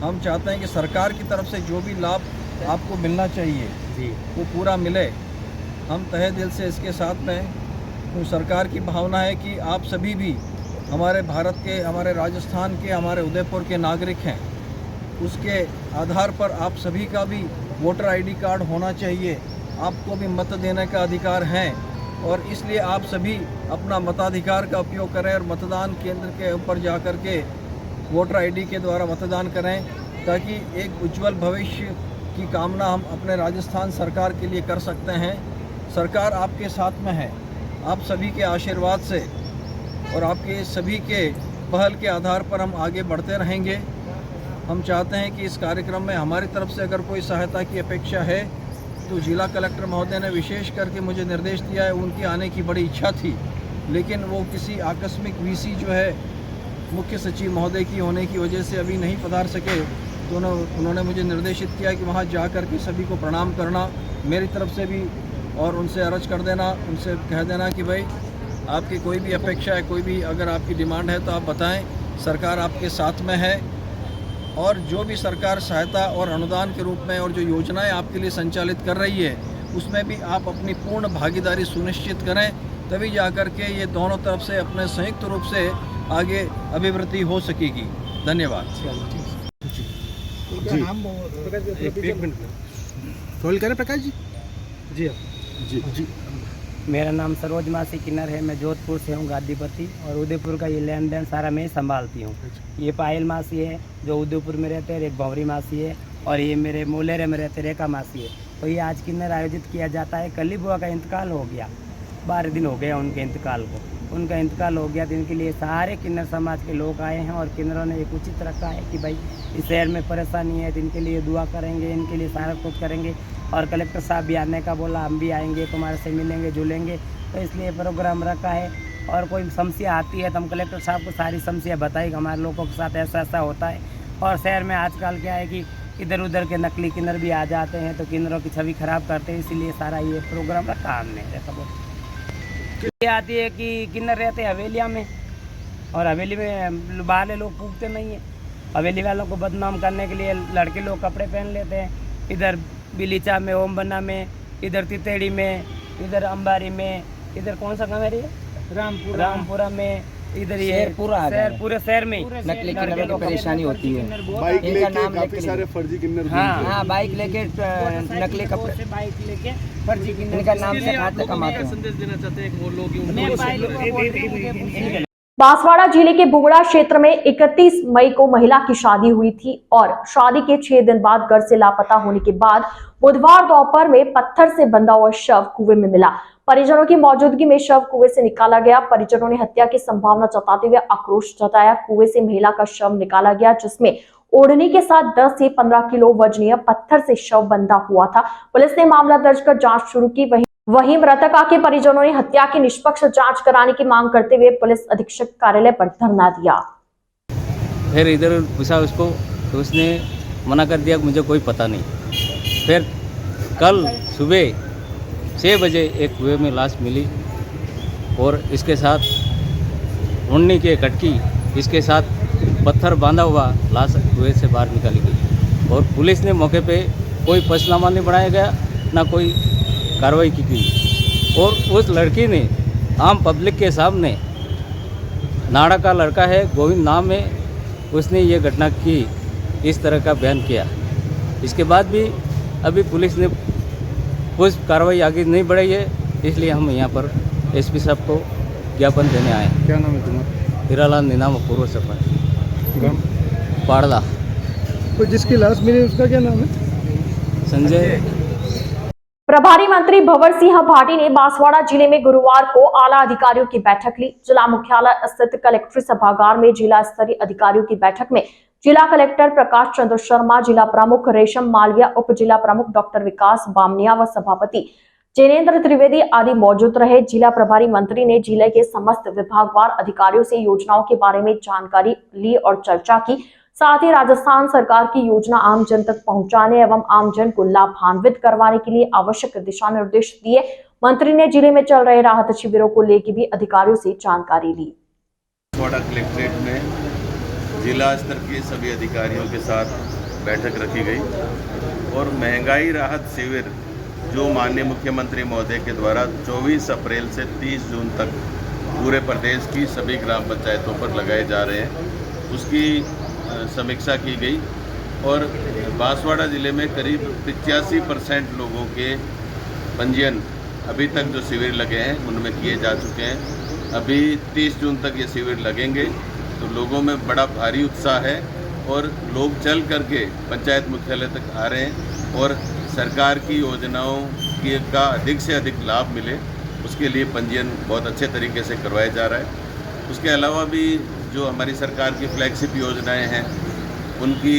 हम चाहते हैं कि सरकार की तरफ से जो भी लाभ आपको मिलना चाहिए वो पूरा मिले। हम तहे दिल से इसके साथ में, तो सरकार की भावना है कि आप सभी भी हमारे भारत के, हमारे राजस्थान के, हमारे उदयपुर के नागरिक हैं, उसके आधार पर आप सभी का भी वोटर आईडी कार्ड होना चाहिए। आपको भी मत देने का अधिकार है और इसलिए आप सभी अपना मताधिकार का उपयोग करें और मतदान केंद्र के ऊपर जाकर के वोटर आईडी के द्वारा मतदान करें, ताकि एक उज्जवल भविष्य की कामना हम अपने राजस्थान सरकार के लिए कर सकते हैं। सरकार आपके साथ में है, आप सभी के आशीर्वाद से और आपके सभी के पहल के आधार पर हम आगे बढ़ते रहेंगे। हम चाहते हैं कि इस कार्यक्रम में हमारी तरफ से अगर कोई सहायता की अपेक्षा है तो जिला कलेक्टर महोदय ने विशेष करके मुझे निर्देश दिया है। उनकी आने की बड़ी इच्छा थी, लेकिन वो किसी आकस्मिक वीसी जो है मुख्य सचिव महोदय की होने की वजह से अभी नहीं पधार सके, तो उन्होंने मुझे निर्देशित किया कि वहाँ जा कर के सभी को प्रणाम करना मेरी तरफ से भी, और उनसे अर्ज कर देना, उनसे कह देना कि भाई आपकी कोई भी अपेक्षा है, कोई भी अगर आपकी डिमांड है तो आप बताएं, सरकार आपके साथ में है। और जो भी सरकार सहायता और अनुदान के रूप में और जो योजनाएं आपके लिए संचालित कर रही है, उसमें भी आप अपनी पूर्ण भागीदारी सुनिश्चित करें, तभी जाकर के ये दोनों तरफ से अपने संयुक्त रूप से आगे अभिवृद्धि हो सकेगी। धन्यवाद। जी एक मिनट रोल करें प्रकाश जी। जी जी मेरा नाम सरोज मासी किन्नर है। मैं जोधपुर से हूँ, गादीपति, और उदयपुर का ये लेन देन सारा मैं ही संभालती हूँ। ये पायल मासी है जो उदयपुर में रहते हैं, एक भंवरी मासी है, और ये मेरे मोलेरे में रहते रेखा मासी है। तो ये आज किन्नर आयोजित किया जाता है। कल ही बुआ का इंतकाल हो गया, 12 दिन हो गया उनके इंतकाल को। उनका इंतकाल हो गया तो इनके लिए सारे किन्नर समाज के लोग आए हैं, और किन्नरों ने एक उचित रखा है कि भाई इस शहर में परेशानी है तो इनके लिए दुआ करेंगे, इनके लिए सारा कुछ करेंगे। और कलेक्टर साहब भी आने का बोला, हम भी आएंगे, तुम्हारे से मिलेंगे जुलेंगे, तो इसलिए प्रोग्राम रखा है। और कोई समस्या आती है तो हम कलेक्टर साहब को सारी समस्या बताई, हमारे लोगों के साथ ऐसा ऐसा होता है। और शहर में आजकल क्या है कि इधर उधर के नकली किन्नर भी आ जाते हैं, तो किन्नरों की छवि खराब करते हैं, इसीलिए सारा ये प्रोग्राम रखा हमने। ऐसा बोल ये आती है कि किन्नर रहते हैं हवेलिया में, और हवेली में बाहर लोग पूछते नहीं है। हवेली वालों को बदनाम करने के लिए लड़के लोग कपड़े पहन लेते हैं, इधर बिलीचा में, ओमबन्ना में, इधर तितेड़ी में, इधर अंबारी में, इधर कौन सा गाँव है, रामपुरा में, इधर ये पूरे शहर में नकली किन्नरों की परेशानी होती है। बाइक लेके काफी सारे फर्जी किन्नर। हाँ, बाइक लेके नकली कपड़े, बाइक लेके फर्जी किन्नर इनका नाम से खाते कमाते हैं। संदेश देना चाहते हैं वो लोग। बांसवाड़ा जिले के बुगड़ा क्षेत्र में 31 मई को महिला की शादी हुई थी और शादी के 6 दिन बाद घर से लापता होने के बाद बुधवार दोपहर में पत्थर से बंधा हुआ शव कुएं में मिला। परिजनों की मौजूदगी में शव कुएं से निकाला गया। परिजनों ने हत्या की संभावना जताते हुए आक्रोश जताया। कुएं से महिला का शव निकाला गया, जिसमें ओढ़नी के साथ 10 से 15 किलो वजनीय पत्थर से शव बंधा हुआ था। पुलिस ने मामला दर्ज कर जांच शुरू की। वहीं मृतका के परिजनों ने हत्या की निष्पक्ष जांच कराने की मांग करते हुए पुलिस अधीक्षक कार्यालय पर धरना दिया। फिर इधर पूछा उसको तो उसने मना कर दिया, मुझे कोई पता नहीं। फिर कल सुबह 6 बजे एक कुएं में लाश मिली और इसके साथ उड़नी की कटकी, इसके साथ पत्थर बांधा हुआ लाश कुएं से बाहर निकाली गई। और पुलिस ने मौके पे कोई पंचनामा नहीं बनाया गया, ना कोई कार्रवाई की गई। और उस लड़की ने आम पब्लिक के सामने, नाड़ा का लड़का है, गोविंद नाम है, उसने ये घटना की, इस तरह का बयान किया। इसके बाद भी अभी पुलिस ने कुछ कार्रवाई आगे नहीं बढ़ाई है, इसलिए हम यहाँ पर एसपी साहब को ज्ञापन देने आए। क्या नाम है तुम्हारा? हीरालाल नीनाम, पूर्व सरपंच पाड़दा। तो जिसकी लाश मिली उसका क्या नाम है? संजय। प्रभारी मंत्री भंवर सिंह भाटी ने बांसवाड़ा जिले में गुरुवार को आला अधिकारियों की बैठक ली। जिला मुख्यालय स्थित कलेक्ट्रेट सभागार में जिला स्तरीय अधिकारियों की बैठक में जिला कलेक्टर प्रकाश चंद्र शर्मा, जिला प्रमुख रेशम मालविया, उप जिला प्रमुख डॉक्टर विकास बामनिया व सभापति जैनेन्द्र त्रिवेदी आदि मौजूद रहे। जिला प्रभारी मंत्री ने जिले के समस्त विभागवार अधिकारियों से योजनाओं के बारे में जानकारी ली और चर्चा की। साथ ही राजस्थान सरकार की योजना आम जन तक पहुंचाने एवं आम जन को लाभान्वित करवाने के लिए आवश्यक दिशा निर्देश दिए। मंत्री ने जिले में चल रहे राहत शिविरों को लेकर भी अधिकारियों से जानकारी ली। बांसवाड़ा कलेक्ट्रेट में जिला स्तर के सभी अधिकारियों के साथ बैठक रखी गई और महंगाई राहत शिविर जो माननीय मुख्यमंत्री महोदय के द्वारा 24 अप्रैल से 30 जून तक पूरे प्रदेश की सभी ग्राम पंचायतों पर लगाए जा रहे हैं, उसकी समीक्षा की गई और बांसवाड़ा ज़िले में करीब 85% लोगों के पंजीयन अभी तक जो शिविर लगे हैं उनमें किए जा चुके हैं। अभी 30 जून तक ये शिविर लगेंगे, तो लोगों में बड़ा भारी उत्साह है और लोग चल करके पंचायत मुख्यालय तक आ रहे हैं और सरकार की योजनाओं का अधिक से अधिक लाभ मिले उसके लिए पंजीयन बहुत अच्छे तरीके से करवाया जा रहा है। उसके अलावा भी जो हमारी सरकार की फ्लैगशिप योजनाएं हैं उनकी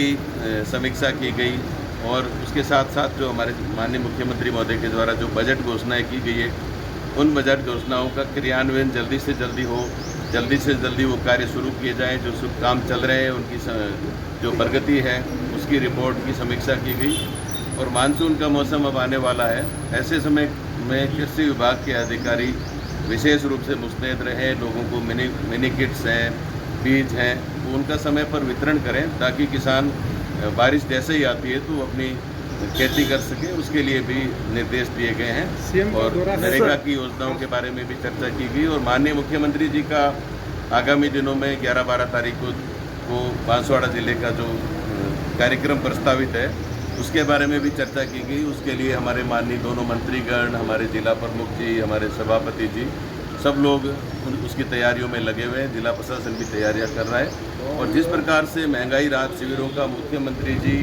समीक्षा की गई और उसके साथ साथ जो हमारे माननीय मुख्यमंत्री महोदय के द्वारा जो बजट घोषणाएं की गई है उन बजट घोषणाओं का क्रियान्वयन जल्दी से जल्दी वो कार्य शुरू किए जाएँ। जो काम चल रहे हैं उनकी जो प्रगति है उसकी रिपोर्ट की समीक्षा की गई और मानसून का मौसम अब आने वाला है। ऐसे समय में कृषि विभाग के अधिकारी विशेष रूप से मुस्तैद रहे, लोगों को मिनी किट्स हैं, बीज हैं, तो उनका समय पर वितरण करें ताकि किसान बारिश जैसे ही आती है तो अपनी खेती कर सके, उसके लिए भी निर्देश दिए गए हैं। और नरेगा की योजनाओं के बारे में भी चर्चा की गई और माननीय मुख्यमंत्री जी का आगामी दिनों में 11-12 तारीख को बांसवाड़ा ज़िले का जो कार्यक्रम प्रस्तावित है उसके बारे में भी चर्चा की गई। उसके लिए हमारे माननीय दोनों मंत्रीगण, हमारे जिला प्रमुख जी, हमारे सभापति जी, सब लोग उसकी तैयारियों में लगे हुए हैं। जिला प्रशासन भी तैयारियां कर रहा है और जिस प्रकार से महंगाई राहत शिविरों का मुख्यमंत्री जी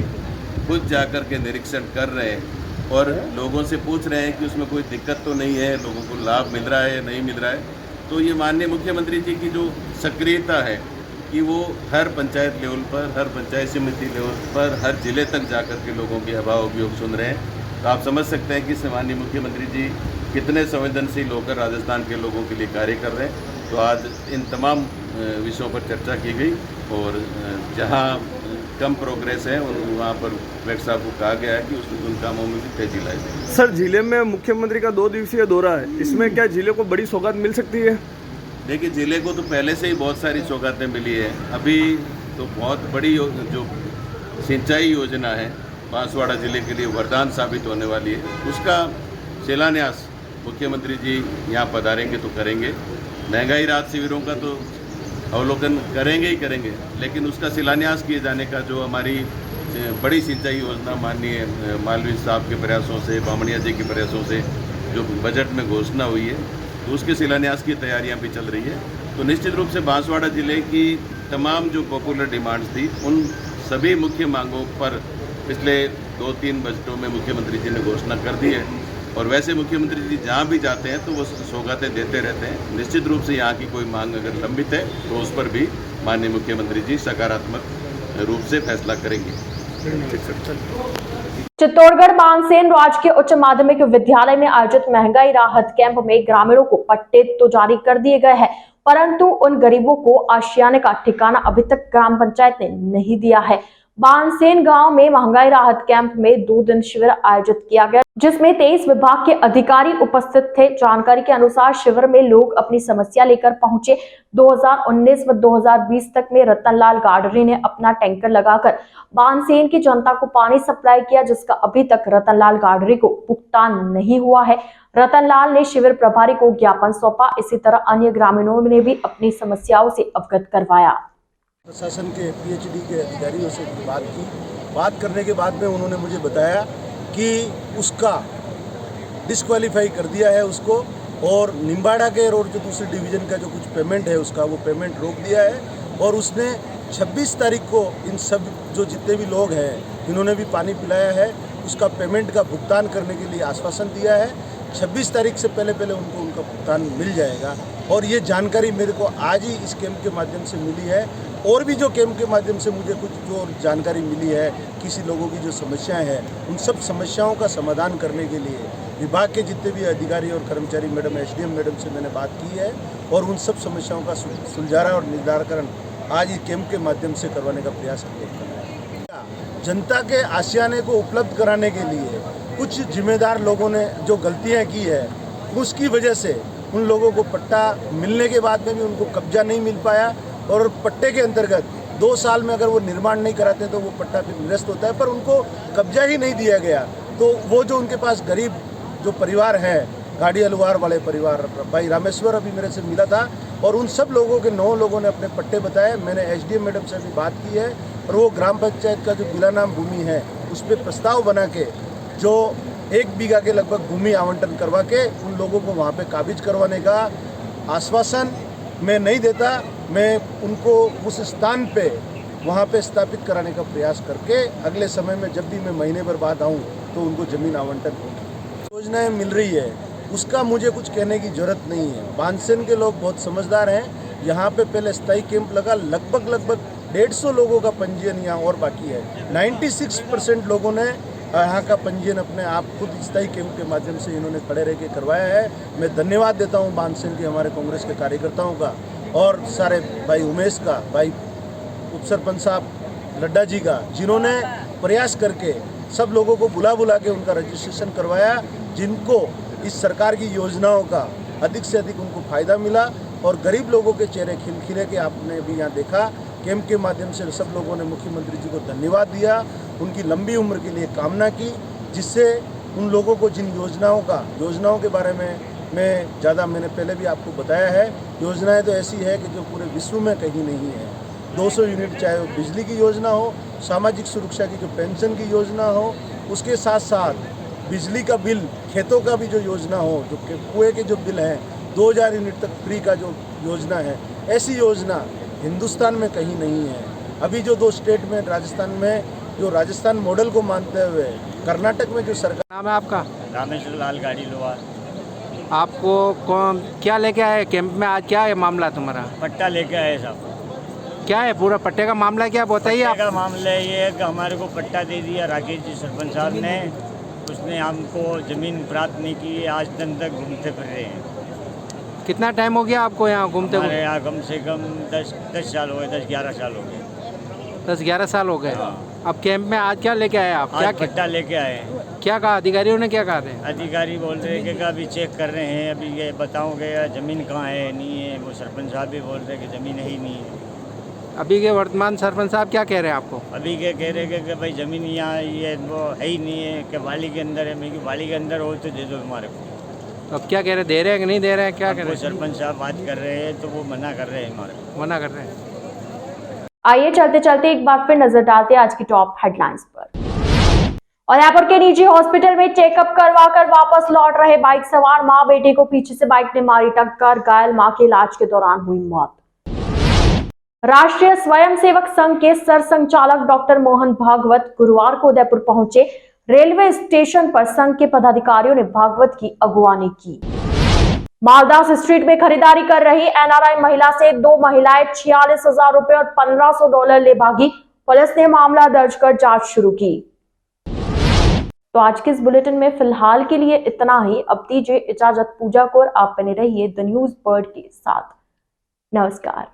खुद जाकर के निरीक्षण कर रहे हैं और लोगों से पूछ रहे हैं कि उसमें कोई दिक्कत तो नहीं है, लोगों को लाभ मिल रहा है या नहीं मिल रहा है, तो ये माननीय मुख्यमंत्री जी की जो सक्रियता है कि वो हर पंचायत लेवल पर, हर पंचायत समिति लेवल पर, हर जिले तक जाकर के लोगों के अभाव अभियोग सुन रहे हैं। तो आप समझ सकते हैं कि माननीय मुख्यमंत्री जी कितने संवेदनशील होकर राजस्थान के लोगों के लिए कार्य कर रहे हैं। तो आज इन तमाम विषयों पर चर्चा की गई और जहां कम प्रोग्रेस है वहाँ पर कलेक्टर साहब को कहा गया है कि उन कामों में भी तेजी लाई जाए। सर, जिले में मुख्यमंत्री का 2 दिवसीय दौरा है, इसमें क्या जिले को बड़ी सौगात मिल सकती है? देखिए, जिले को तो पहले से ही बहुत सारी सौगातें मिली है। अभी तो बहुत बड़ी जो सिंचाई योजना है बांसवाड़ा जिले के लिए वरदान साबित होने वाली है, उसका शिलान्यास मुख्यमंत्री जी यहाँ पधारेंगे तो करेंगे। महंगाई राहत शिविरों का तो अवलोकन करेंगे ही करेंगे, लेकिन उसका शिलान्यास किए जाने का जो हमारी बड़ी सिंचाई योजना माननीय मालवीय साहब के प्रयासों से, बामणिया जी के प्रयासों से जो बजट में घोषणा हुई है, तो उसके शिलान्यास की तैयारियां भी चल रही है। तो निश्चित रूप से बांसवाड़ा जिले की तमाम जो पॉपुलर डिमांड्स थी उन सभी मुख्य मांगों पर पिछले 2-3 बजटों में मुख्यमंत्री जी ने घोषणा कर दी है और वैसे मुख्यमंत्री जी जहाँ भी जाते हैं तो वो सौगातें देते रहते हैं। निश्चित रूप से यहाँ की कोई मांग अगर लंबित है तो उस पर भी माननीय मुख्यमंत्री जी सकारात्मक रूप से फैसला करेंगे। चित्तौड़गढ़ बानसेन राजकीय उच्च माध्यमिक विद्यालय में आयोजित महंगाई राहत कैंप में ग्रामीणों को पट्टे तो जारी कर दिए गए हैं, परंतु उन गरीबों को आशियाने का ठिकाना अभी तक ग्राम पंचायत ने नहीं दिया है। बानसेन गांव में महंगाई राहत कैंप में 2 दिन शिविर आयोजित किया गया, जिसमें 23 विभाग के अधिकारी उपस्थित थे। जानकारी के अनुसार शिविर में लोग अपनी समस्या लेकर पहुंचे। 2019 व 2020 तक में रतनलाल गाडरी ने अपना टैंकर लगाकर बानसेन की जनता को पानी सप्लाई किया, जिसका अभी तक रतनलाल गाडरी को भुगतान नहीं हुआ है। रतनलाल ने शिविर प्रभारी को ज्ञापन सौंपा। इसी तरह अन्य ग्रामीणों ने भी अपनी समस्याओं से अवगत करवाया। प्रशासन के पीएचडी के अधिकारियों से बात करने के बाद में उन्होंने मुझे बताया कि उसका डिस्क्वालीफाई कर दिया है उसको, और निम्बाड़ा के और जो दूसरे डिवीज़न का जो कुछ पेमेंट है उसका वो पेमेंट रोक दिया है। और उसने 26 तारीख को इन सब जो जितने भी लोग हैं जिन्होंने भी पानी पिलाया है उसका पेमेंट का भुगतान करने के लिए आश्वासन दिया है। 26 तारीख से पहले उनको उनका भुगतान मिल जाएगा। और ये जानकारी मेरे को आज ही इस कैंप के माध्यम से मिली है। और भी जो कैंप के माध्यम से मुझे कुछ जो जानकारी मिली है, किसी लोगों की जो समस्याएं हैं उन सब समस्याओं का समाधान करने के लिए विभाग के जितने भी अधिकारी और कर्मचारी मैडम, एसडीएम मैडम से मैंने बात की है और उन सब समस्याओं का सुलझाना और निराकरण आज इस कैंप के माध्यम से करवाने का प्रयास हम लोग कर रहे हैं। जनता के आशियाने को उपलब्ध कराने के लिए कुछ जिम्मेदार लोगों ने जो गलतियाँ की है उसकी वजह से उन लोगों को पट्टा मिलने के बाद में भी उनको कब्जा नहीं मिल पाया, और पट्टे के अंतर्गत 2 साल में अगर वो निर्माण नहीं कराते तो वो पट्टा फिर निरस्त होता है, पर उनको कब्जा ही नहीं दिया गया। तो वो जो उनके पास गरीब जो परिवार हैं गाड़ी अलवार वाले परिवार, भाई रामेश्वर अभी मेरे से मिला था और उन सब लोगों के 9 लोगों ने अपने पट्टे बताए। मैंने एसडीएम मैडम से भी बात की है और वो ग्राम पंचायत का जो बिलानाम भूमि है उस पर प्रस्ताव बना के जो 1 बीघा के लगभग भूमि आवंटन करवा के उन लोगों को वहाँ पे काबिज करवाने का आश्वासन मैं नहीं देता। मैं उनको उस स्थान पे वहाँ पे स्थापित कराने का प्रयास करके अगले समय में जब भी मैं महीने भर बाद आऊँ तो उनको ज़मीन आवंटन होगी। योजनाएं मिल रही है उसका मुझे कुछ कहने की ज़रूरत नहीं है। बांससेन के लोग बहुत समझदार हैं। यहाँ पे पहले स्थायी कैंप लगा, लगभग 150 लोगों का पंजीयन यहाँ और बाकी है। 96% लोगों ने यहाँ का पंजीयन अपने आप खुद स्थायी कैंप के माध्यम से इन्होंने खड़े रह के करवाया है। मैं धन्यवाद देता हूँ बांससेन के हमारे कांग्रेस के कार्यकर्ताओं का और सारे भाई उमेश का, भाई उप सरपंच साहब लड्डा जी का, जिन्होंने प्रयास करके सब लोगों को बुला के उनका रजिस्ट्रेशन करवाया, जिनको इस सरकार की योजनाओं का अधिक से अधिक उनको फ़ायदा मिला और गरीब लोगों के चेहरे खिलखिले के आपने भी यहाँ देखा। कैंप के माध्यम से सब लोगों ने मुख्यमंत्री जी को धन्यवाद दिया, उनकी लंबी उम्र के लिए कामना की, जिससे उन लोगों को जिन योजनाओं के बारे में मैंने पहले भी आपको बताया है। योजनाएं तो ऐसी है कि जो पूरे विश्व में कहीं नहीं है। 200 यूनिट, चाहे वो बिजली की योजना हो, सामाजिक सुरक्षा की जो पेंशन की योजना हो, उसके साथ साथ बिजली का बिल, खेतों का भी जो योजना हो, जो कुएँ के जो बिल हैं 2000 यूनिट तक फ्री का जो योजना है, ऐसी योजना हिंदुस्तान में कहीं नहीं है। अभी जो 2 स्टेट में, राजस्थान में जो राजस्थान मॉडल को मानते हुए कर्नाटक में जो सरकार। नाम है आपका? रामेश्वर लाल गाड़ी लोहार। आपको कौन क्या लेके आए कैंप में? आज क्या है मामला तुम्हारा? पट्टा लेके आए साहब। क्या है पूरा पट्टे का मामला, क्या बताइए आप? का मामला ये है कि हमारे को पट्टा दे दिया राकेश जी सरपंच साहब ने, उसने हमको ज़मीन प्राप्त नहीं की। आज दिन तक घूमते फिर रहे हैं। कितना टाइम हो गया आपको यहाँ घूमते? हमारे यहाँ कम से कम 10 साल हो गए, 10-11 साल हो गए। 10-11 साल हो गए। अब कैंप में आज क्या लेके आए आप? क्या पट्टा लेके आए? क्या कहा अधिकारियों ने? क्या कहा थे अधिकारी? बोल रहे हैं कि अभी चेक कर रहे हैं, अभी ये बताओगे ज़मीन कहाँ है, नहीं है। वो सरपंच साहब भी बोल रहे हैं कि ज़मीन ही नहीं है। अभी के वर्तमान सरपंच साहब क्या कह रहे हैं आपको? अभी के कह रहे हैं कि भाई ज़मीन यहाँ ये वो है ही नहीं है, कि वाली के अंदर है। मैं कि वाली के अंदर हो तो दे दो हमारे को। तो अब क्या कह रहे हैं, दे रहे हैं कि नहीं दे रहे हैं? क्या कह रहे हैं? सरपंच साहब बात कर रहे हैं तो वो मना कर रहे हैं, हमारे को मना कर रहे हैं। आइए चलते चलते एक बार फिर नजर डालते हैं आज की टॉप हेडलाइंस पर। उदयपुर के निजी हॉस्पिटल में चेकअप करवा कर वापस लौट रहे बाइक सवार मां बेटे को पीछे से बाइक ने मारी टक्कर, घायल मां के इलाज के दौरान हुई मौत। राष्ट्रीय स्वयंसेवक संघ के सरसंघचालक डॉक्टर मोहन भागवत गुरुवार को उदयपुर पहुंचे। रेलवे स्टेशन पर संघ के पदाधिकारियों ने भागवत की अगुवानी की। मालदास स्ट्रीट में खरीदारी कर रही एनआरआई महिला से 2 महिलाएं 46,000 रुपए और $1500 ले भागी। पुलिस ने मामला दर्ज कर जांच शुरू की। तो आज के इस बुलेटिन में फिलहाल के लिए इतना ही। अब दीजिए इजाजत पूजा को, आप बने रहिए द न्यूज बर्ड के साथ। नमस्कार।